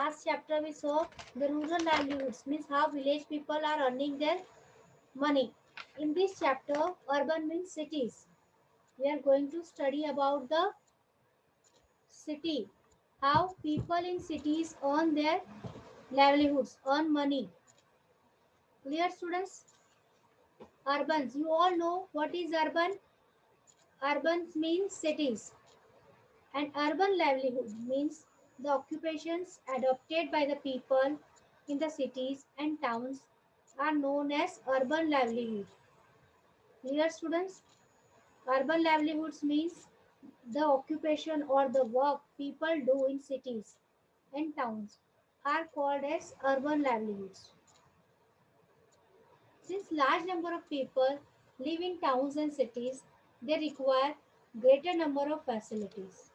last chapter we saw the rural livelihoods, means how village people are earning their money. In this chapter, urban means cities. We are going to study about the city, how people in cities earn their livelihoods, earn money. Clear, students? Urbans, you all know what is urban. Urbans means cities, and urban livelihood means the occupations adopted by the people in the cities and towns are known as urban livelihood. Clear, students? Urban livelihoods means the occupation or the work people do in cities and towns are called as urban livelihoods. Since large number of people live in towns and cities, they require greater number of facilities.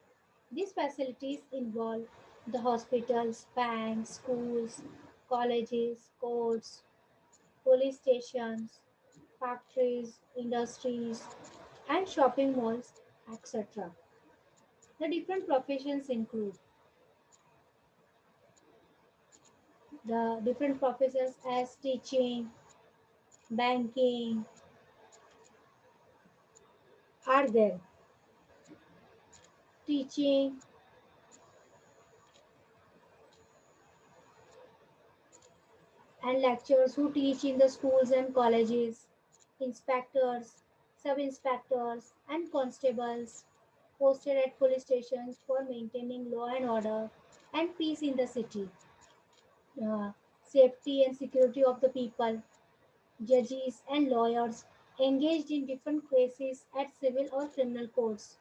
These facilities involve the hospitals, banks, schools, colleges, courts, police stations, factories, industries, and shopping malls, etc. The different professions include the different professions as teaching, banking are there. Teaching, and lecturers who teach in the schools and colleges, inspectors, sub inspectors, and constables posted at police stations for maintaining law and order and peace in the city, uh, safety and security of the people, judges and lawyers engaged in different cases at civil or criminal courts,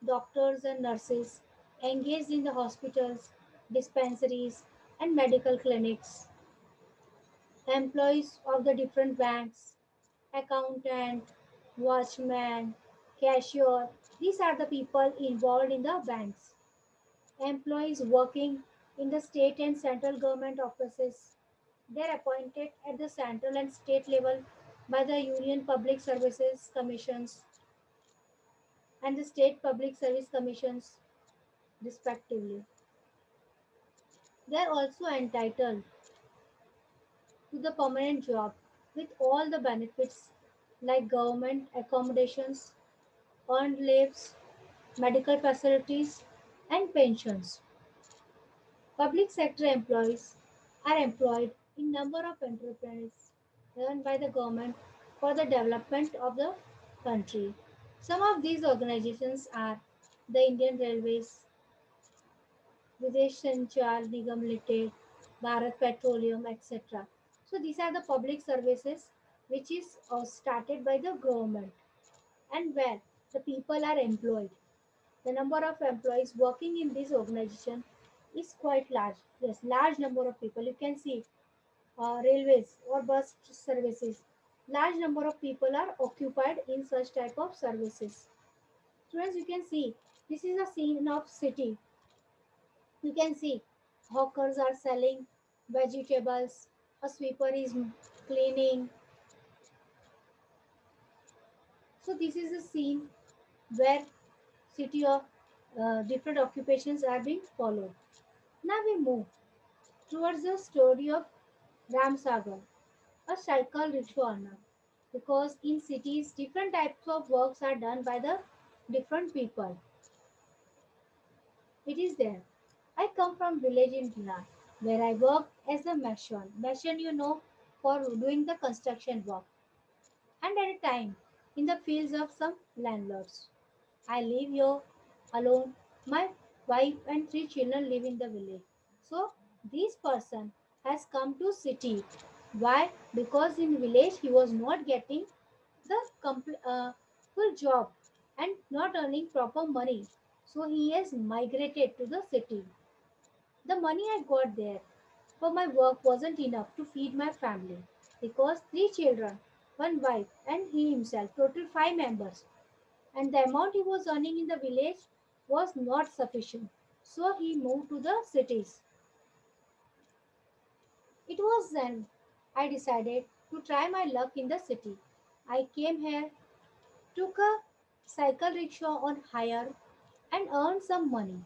doctors and nurses engaged in the hospitals, dispensaries, and medical clinics, employees of the different banks, accountant, watchman, cashier. These are the people involved in the banks. Employees working in the state and central government offices. They are appointed at the central and state level by the Union Public Services Commissions and the State Public Service Commissions, respectively. They are also entitled to the permanent job with all the benefits like government accommodations, earned leaves, medical facilities, and pensions. Public sector employees are employed in number of enterprises run by the government for the development of the country. Some of these organizations are the Indian Railways, Videsh Sanchar Nigam Limited, Bharat Petroleum, etc. So these are the public services which is started by the government and where the people are employed. The number of employees working in this organization is quite large. Yes, large number of people. You can see railways or bus services. Large number of people are occupied in such type of services. Students, you can see this is a scene of city. You can see hawkers are selling vegetables. A sweeper is cleaning. So this is a scene where city of different occupations are being followed. Now we move towards the story of Ram Sagar, a cycle rickshaw owner. Because in cities, different types of works are done by the different people. It is there. I come from village in Bihar, where I work as a mason. Mason, you know, for doing the construction work. And at a time, in the fields of some landlords. I live here alone. My wife and three children live in the village. So this person has come to city. Why? Because in village he was not getting the full job and not earning proper money. So he has migrated to the city. The money I got there for my work wasn't enough to feed my family because three children, one wife, and he himself, total five members, and the amount he was earning in the village was not sufficient. So he moved to the cities. It was then I decided to try my luck in the city. I came here, took a cycle rickshaw on hire, and earned some money.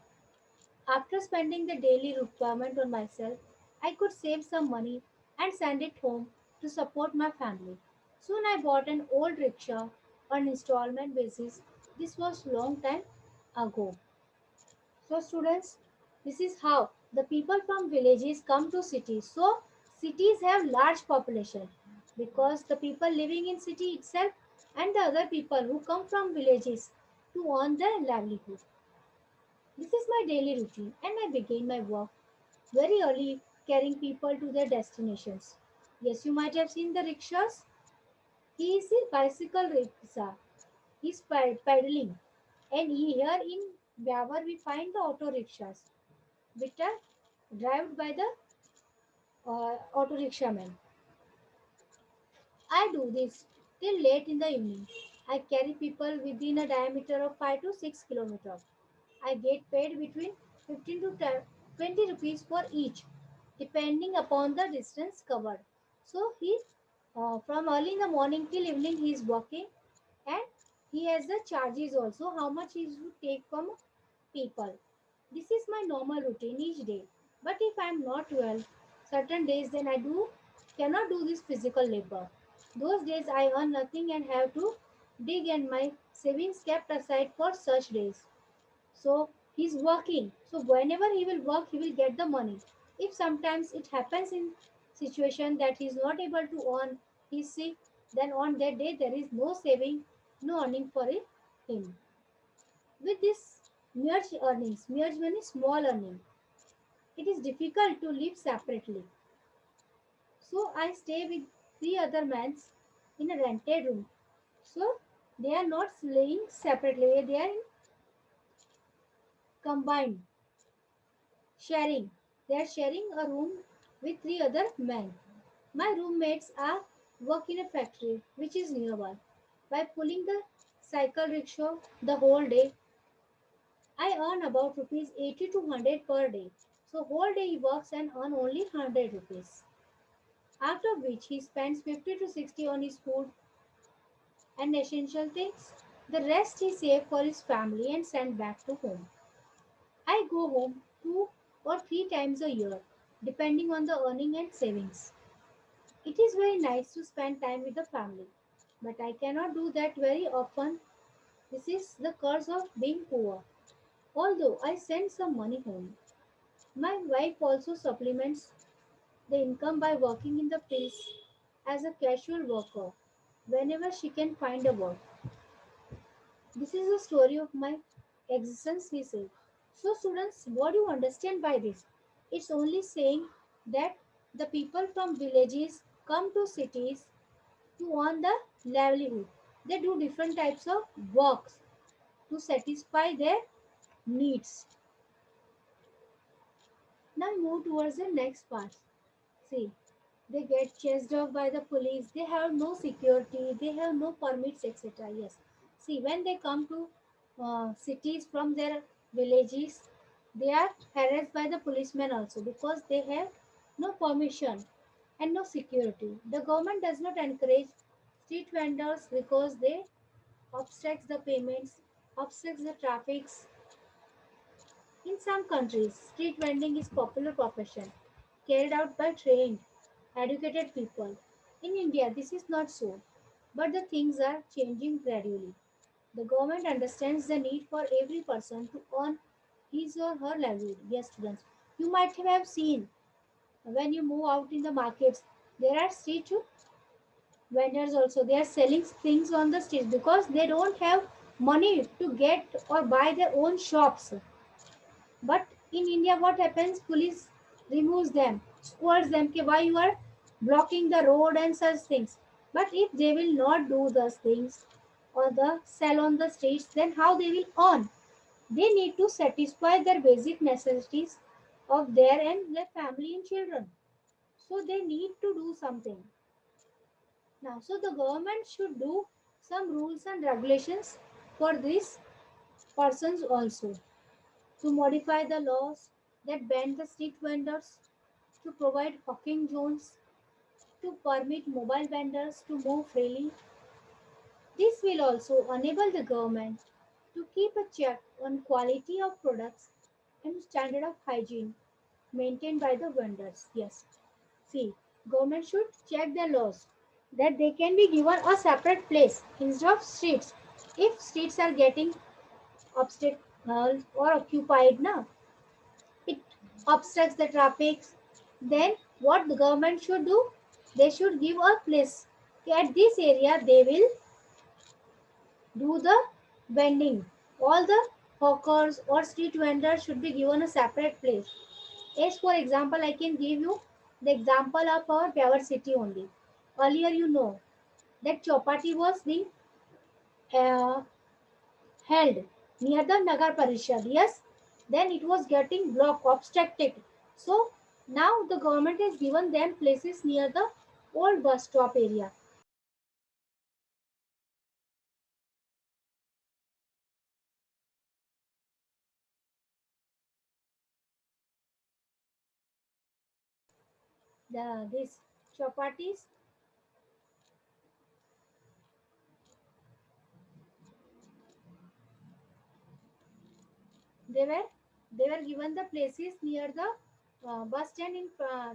After spending the daily requirement on myself, I could save some money and send it home to support my family. Soon I bought an old rickshaw on installment basis. This was long time ago. So students, this is how the people from villages come to cities. So cities have large population because the people living in city itself and the other people who come from villages to earn their livelihood. This is my daily routine and I begin my work very early carrying people to their destinations. Yes, you might have seen the rickshaws. He is a bicycle rickshaw. He's pedaling. And here in Vyawar we find the auto rickshaws which are driven by the auto rickshaw. I do this till late in the evening. I carry people within a diameter of 5 to 6 kilometers. I get paid between 15 to 20 rupees for each, depending upon the distance covered. So he, from early in the morning till evening, he is working, and he has the charges also how much he should take from people. This is my normal routine each day. But if I am not well, certain days then I do cannot do this physical labor. Those days I earn nothing and have to dig and my savings kept aside for such days. So he's working. So whenever he will work, he will get the money. If sometimes it happens in situation that he is not able to earn, he's sick, then on that day there is no saving, no earning for him. With this merged earnings, merged money, small earning, it is difficult to live separately. So I stay with three other men in a rented room. So they are not staying separately, they are combined, sharing. They are sharing a room with three other men. My roommates are work in a factory which is nearby. By pulling the cycle rickshaw the whole day, I earn about rupees 80 to 100 per day. So whole day he works and earn only 100 rupees. After which he spends 50 to 60 on his food and essential things. The rest he saves for his family and send back to home. I go home 2 or 3 times a year, depending on the earning and savings. It is very nice to spend time with the family, but I cannot do that very often. This is the curse of being poor. Although I send some money home, my wife also supplements the income by working in the place as a casual worker whenever she can find a work. This is the story of my existence, he said. So, students, what do you understand by this? It's only saying that the people from villages come to cities to earn the livelihood. They do different types of works to satisfy their needs. Now move towards the next part. See, they get chased off by the police. They have no security. They have no permits, etc. Yes. See, when they come to cities from their villages, they are harassed by the policemen also because they have no permission and no security. The government does not encourage street vendors because they obstructs the payments, obstructs the traffics. In some countries, street vending is popular profession carried out by trained, educated people. In India, this is not so, but the things are changing gradually. The government understands the need for every person to earn his or her livelihood. Yes, students, you might have seen when you move out in the markets, there are street vendors also. They are selling things on the street because they don't have money to get or buy their own shops. But in India, what happens? Police removes them, scolds them, कि why you are blocking the road and such things. But if they will not do those things or the sell on the streets, then how they will earn? They need to satisfy their basic necessities of their and their family and children. So they need to do something. Now, so the government should do some rules and regulations for these persons also to modify the laws that ban the street vendors, to provide hawking zones, to permit mobile vendors to move freely. This will also enable the government to keep a check on quality of products and standard of hygiene maintained by the vendors. Yes. See, government should check the laws that they can be given a separate place instead of streets. If streets are getting obstacle or occupied, na, it obstructs the traffic. Then what the government should do? They should give a place. At this area, they will do the vending. All the hawkers or street vendors should be given a separate place. As for example, I can give you the example of our Pawar city only. Earlier, you know that Chopati was being uh, held near the Nagar Parishad. Yes, then it was getting blocked, obstructed. So now the government has given them places near the old bus stop area. These chapatis, they were they were given the places near the bus stand in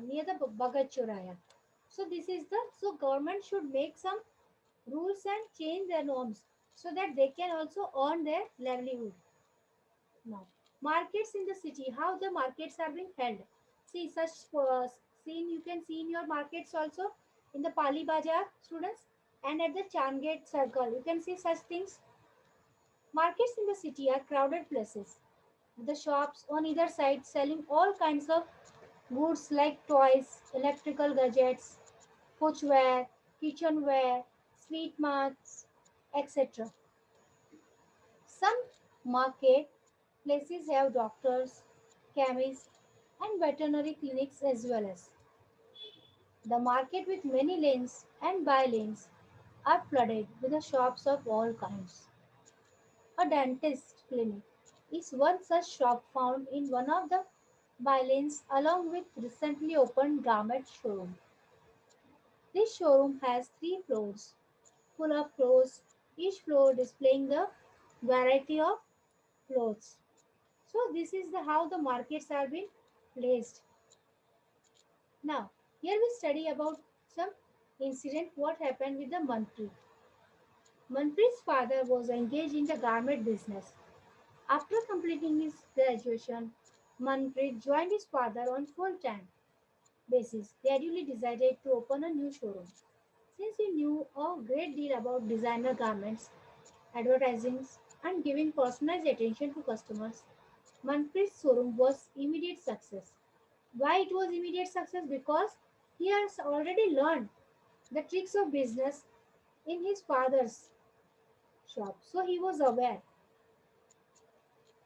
near the Bhagat Choraya. So this is the so government should make some rules and change their norms so that they can also earn their livelihood. Now, markets in the city, how the markets are being held. See, such scene you can see in your markets also in the Pali Bazaar, students, and at the Chandgate Circle. You can see such things. Markets in the city are crowded places. The shops on either side selling all kinds of goods like toys, electrical gadgets, footwear, kitchenware, sweet marts, etc. Some market places have doctors, chemists, and veterinary clinics as well as. The market with many lanes and by lanes are flooded with the shops of all kinds. A dentist clinic is one such shop found in one of the by lanes along with recently opened garment showroom. This showroom has three floors full of clothes, each floor displaying the variety of clothes. So this is the how the markets are being placed. Now, here we study about some incident what happened with the Manpreet. Manpreet's father was engaged in the garment business. After completing his graduation, Manpreet joined his father on full-time basis. Gradually decided to open a new showroom. Since he knew a great deal about designer garments, advertising, and giving personalized attention to customers, Manpreet's showroom was immediate success. Why it was immediate success? Because he has already learned the tricks of business in his father's shop. So he was aware.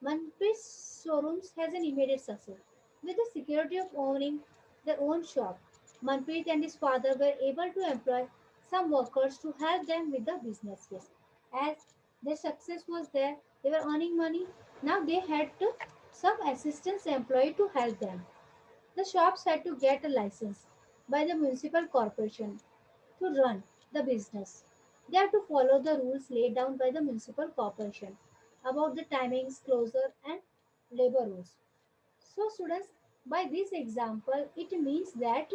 Manpreet's showrooms has an immediate success. With the security of owning their own shop, Manpreet and his father were able to employ some workers to help them with the business. Yes. As their success was there, they were earning money. Now they had to, some assistance employee to help them. The shops had to get a license by the municipal corporation to run the business. They have to follow the rules laid down by the municipal corporation about the timings, closure, and labor rules. So, students, by this example, it means that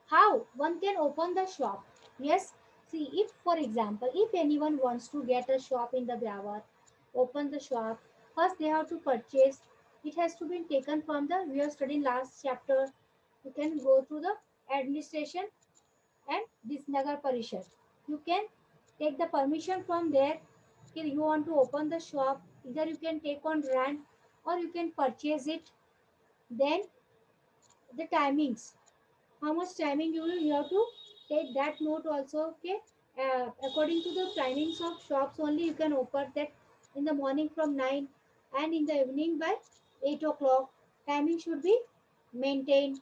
how one can open the shop. Yes, see, if for example, if anyone wants to get a shop in the Byawar, open the shop, first they have to purchase. It has to be taken from the, we have studied last chapter. You can go through the administration and this Nagar Parishad. You can take the permission from there. If you want to open the shop, either you can take on rent or you can purchase it. Then the timings, how much timing you have to take that note also. Okay, according to the timings of shops only you can open that in the morning from 9 and in the evening by 8 o'clock. Timing should be maintained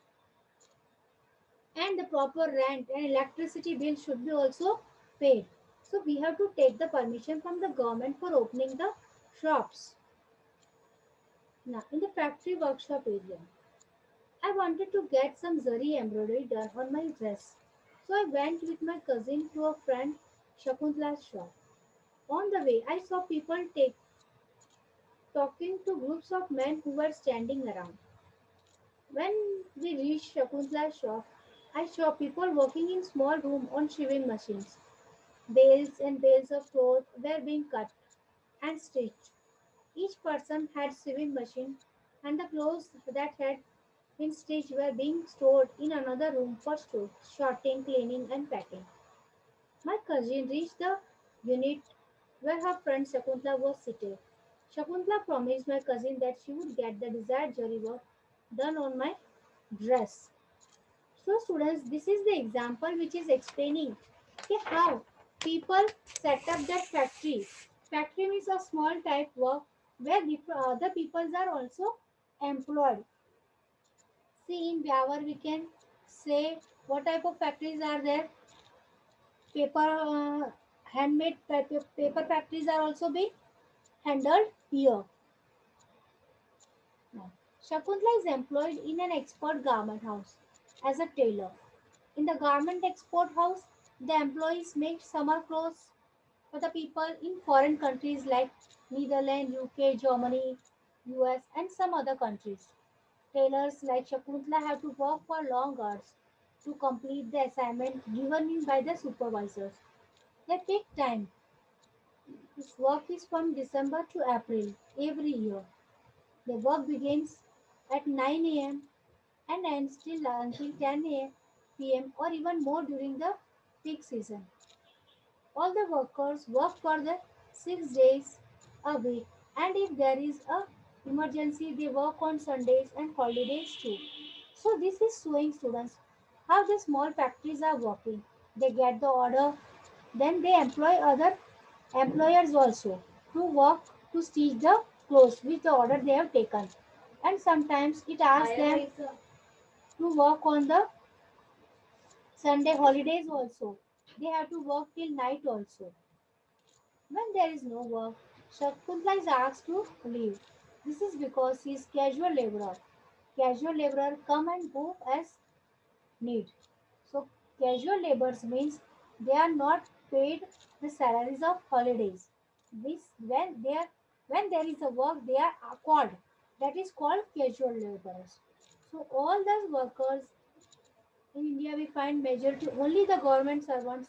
and the proper rent and electricity bill should be also paid. So we have to take the permission from the government for opening the shops. Now in the factory workshop area, I wanted to get some zari embroidery done on my dress. So I went with my cousin to a friend Shakuntala's shop. On the way, I saw people take talking to groups of men who were standing around. When we reached Shakuntala's shop, I saw people working in small room on sewing machines. Bales and bales of cloth were being cut and stitched. Each person had sewing machine, and the clothes that had been stitched were being stored in another room for sorting, cleaning, and packing. My cousin reached the unit where her friend Shakuntala was seated. Shakuntala promised my cousin that she would get the desired jolly work done on my dress. So, students, this is the example which is explaining how people set up that factory. Factory means a small type work where other peoples are also employed. See, in Vyawar, we can say what type of factories are there. Paper, handmade paper factories are also being handled here. Now, Shakuntala is employed in an export garment house as a tailor. In the garment export house, the employees make summer clothes for the people in foreign countries like Netherlands, UK, Germany, US, and some other countries. Tailors like Shakuntala have to work for long hours to complete the assignment given in by the supervisors. They take time. This work is from December to April every year. The work begins at 9 a.m. and ends till until 10 p.m. or even more during the peak season. All the workers work for the 6 days a week, and if there is a emergency, they work on Sundays and holidays too. So this is showing students how the small factories are working. They get the order, then they employ other employers also to work to stitch the clothes with the order they have taken. And sometimes it asks them to work on the Sunday holidays also. They have to work till night also. When there is no work, Shakuntala is asked to leave. This is because he is casual laborer. Casual laborer come and go as need. So casual laborers means they are not paid the salaries of holidays. This when there is a work they are called. That is called casual laborers. So all those workers in India we find majority only the government servants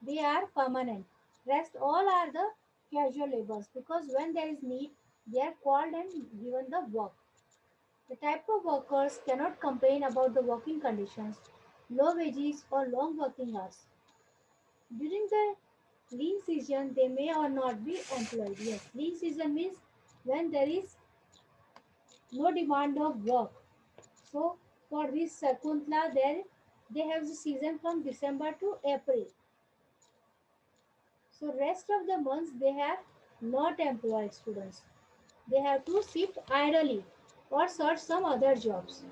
they are permanent. Rest all are the casual laborers because when there is need they are called and given the work. The type of workers cannot complain about the working conditions, low wages or long working hours. During the lean season they may or not be employed. Yes, lean season means when there is no demand of work. So for this Sakuntla there they have the season from December to April. So rest of the months they have not employed students. They have to sit idly or search some other jobs.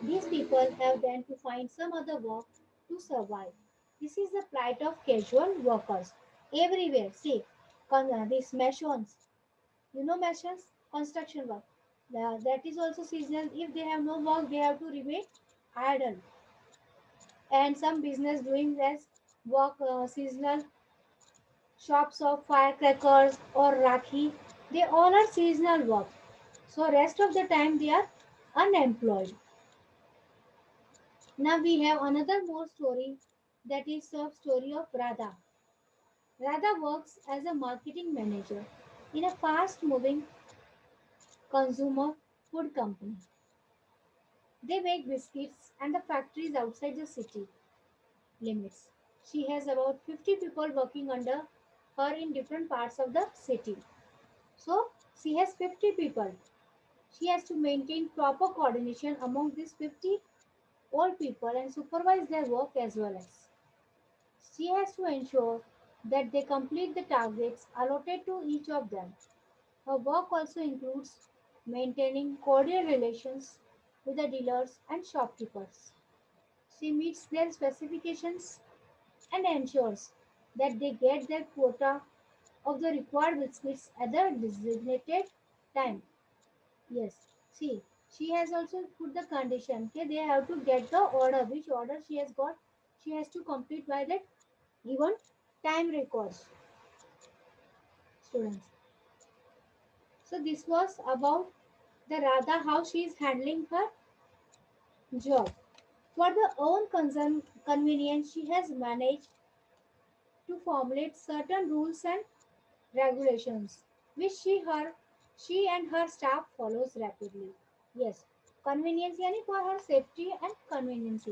These people have then to find some other work to survive. This is the plight of casual workers everywhere. See, these masons, you know masons, construction work. That is also seasonal. If they have no work, they have to remain idle. And some business doing less work, seasonal shops of firecrackers or rakhi, they all are seasonal work. So rest of the time they are unemployed. Now we have another more story that is the story of Radha. Radha works as a marketing manager in a fast moving consumer food company. They make biscuits and the factories outside the city limits. She has about 50 people working under her in different parts of the city. So she has 50 people. She has to maintain proper coordination among these 50 old people and supervise their work as well as. She has to ensure that they complete the targets allotted to each of them. Her work also includes maintaining cordial relations with the dealers and shopkeepers. She meets their specifications and ensures that they get their quota of the required biscuits at the designated time. Yes, see, she has also put the condition. Okay, they have to get the order. Which order she has got, she has to complete by that given time records. Students. So this was about the Radha, how she is handling her job. For the own convenience, she has managed to formulate certain rules and regulations, which she and her staff follows rapidly. Yes, convenience yani for her safety and convenience.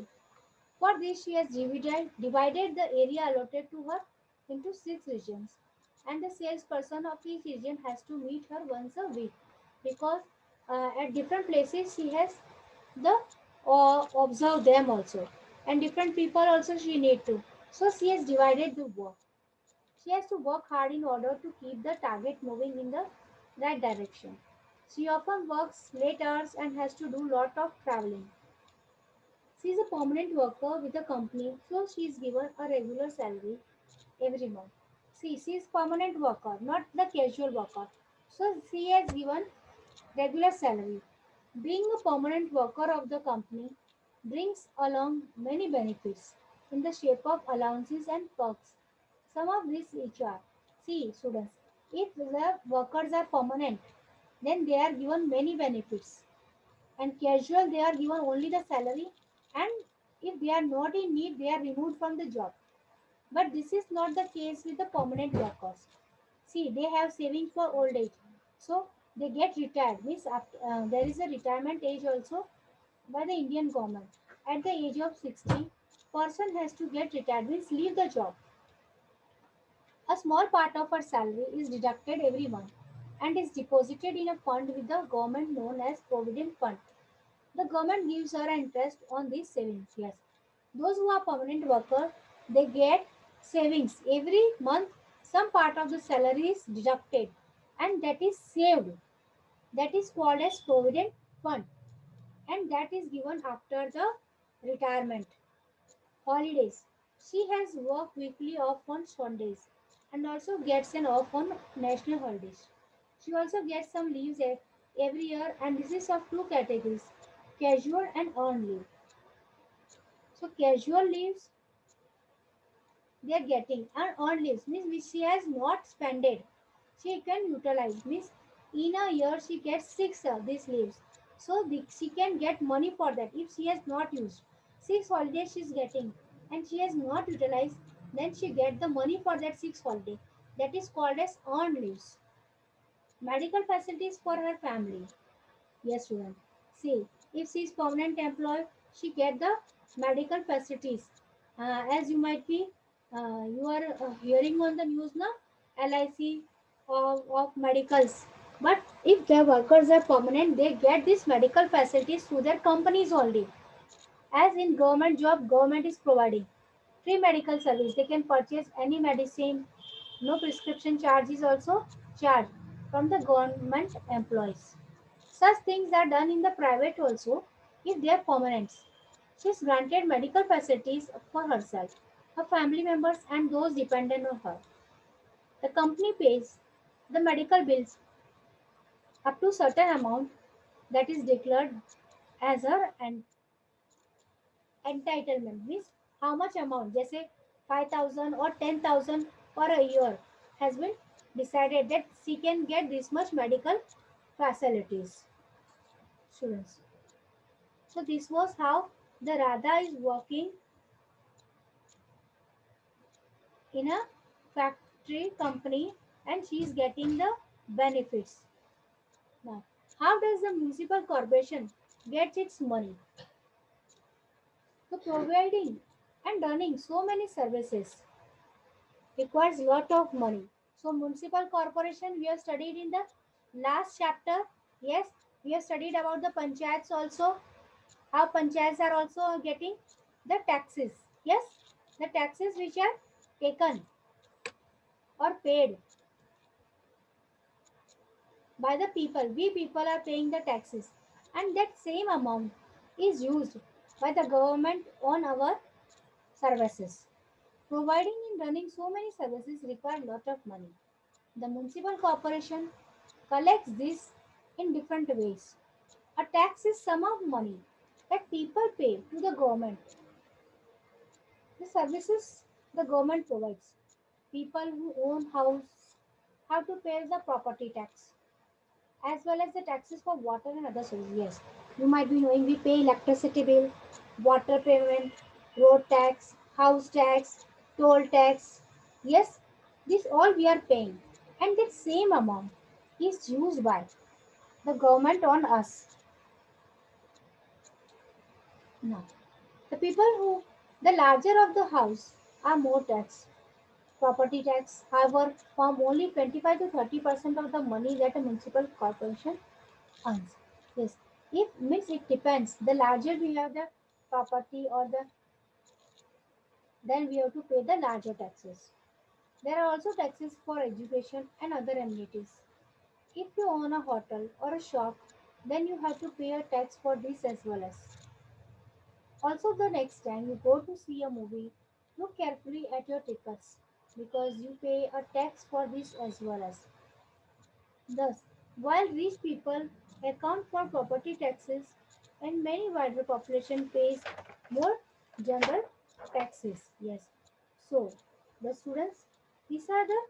For this, she has divided the area allotted to her into 6 regions, and the salesperson of each region has to meet her once a week because at different places she has the observe them also, and different people also she need to. So she has divided the work. She has to work hard in order to keep the target moving in the right direction. She often works late hours and has to do lot of traveling. She is a permanent worker with the company, so she is given a regular salary every month. See, she is permanent worker, not the casual worker. So she has given regular salary. Being a permanent worker of the company brings along many benefits in the shape of allowances and perks. Some of these which are, see students, if the workers are permanent, then they are given many benefits, and casual they are given only the salary, and if they are not in need they are removed from the job. But this is not the case with the permanent workers. See, they have savings for old age, so they get retired. Means after, there is a retirement age also by the Indian government. At the age of 60, person has to get retired. Means leave the job. A small part of her salary is deducted every month and is deposited in a fund with the government known as Provident Fund. The government gives her interest on these savings. Yes, those who are permanent worker, they get savings every month. Some part of the salary is deducted, and that is saved. That is called as provident fund, and that is given after the retirement. Holidays. She has work weekly off on Sundays and also gets an off on national holidays. She also gets some leaves every year, and this is of two categories, casual and earned leave. So casual leaves they are getting, and earned leaves means which she has not spended. She can utilize means in a year she gets six these leaves. So she can get money for that if she has not used. 6 holidays she is getting and she has not utilized, then she get the money for that 6 holiday. That is called as earned leaves. Medical facilities for her family. Yes, student. See, if she is permanent employee, she get the medical facilities. As you might be, you are hearing on the news now, LIC of medicals. But if their workers are permanent, they get these medical facilities through their companies only. As in government job, government is providing free medical service. They can purchase any medicine. No prescription charge is also charged from the government employees. Such things are done in the private also if they are permanent. She is granted medical facilities for herself, her family members, and those dependent on her. The company pays the medical bills up to certain amount that is declared as her entitlement. Means how much amount, जैसे 5,000 or 10,000 for a year has been decided that she can get this much medical facilities. Students. So this was how the Radha is working in a factory company and she is getting the benefits. Now, how does the municipal corporation get its money? So providing and running so many services requires lot of money. So municipal corporation we have studied in the last chapter. Yes, we have studied about the panchayats also. How panchayats are also getting the taxes. Yes, the taxes which are taken or paid by the people. We people are paying the taxes, and that same amount is used by the government on our services. Providing and running so many services require lot of money. The municipal corporation collects this in different ways. A tax is sum of money that people pay to the government. The services the government provides. People who own house have to pay the property tax. as well as the taxes for water and other sources. Yes, you might be knowing we pay electricity bill, water payment, road tax, house tax, toll tax. Yes, this all we are paying, and that same amount is used by the government on us. Now, the people who the larger of the house are more taxed. Property tax, however, form only 25 to 30% of the money that a municipal corporation earns. Yes, if means it depends. The larger we have the property or the then we have to pay the larger taxes. There are also taxes for education and other amenities. If you own a hotel or a shop, then you have to pay a tax for this as well as. Also, the next time you go to see a movie, look carefully at your tickets because you pay a tax for this as well as. Thus, while rich people account for property taxes and many wider population pays more general taxes. Yes. So, the students, these are the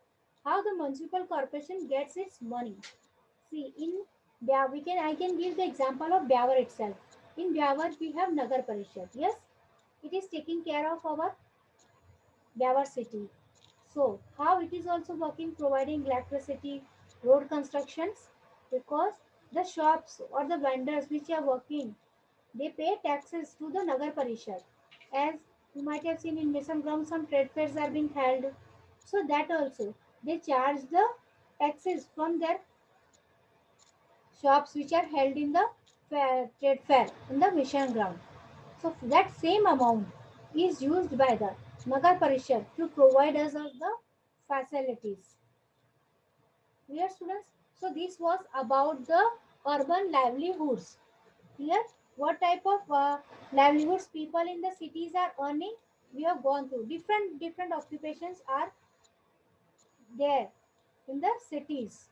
how the municipal corporation gets its money. See, in we can I can give the example of Byawar itself. In Byawar, we have Nagar Parishad. Yes, it is taking care of our Byawar city. So, how it is also working, providing electricity, road constructions, because the shops or the vendors which are working, they pay taxes to the Nagar Parishad. As you might have seen in Misam Ground, some trade fairs are being held. So that also they charge the taxes from their shops which are held in the trade fair in the mission ground. So that same amount is used by the Nagar Parishad to provide us of the facilities. Clear students? So this was about the urban livelihoods. Clear? What type of livelihoods people in the cities are earning? We have gone through. Different occupations are there in the cities.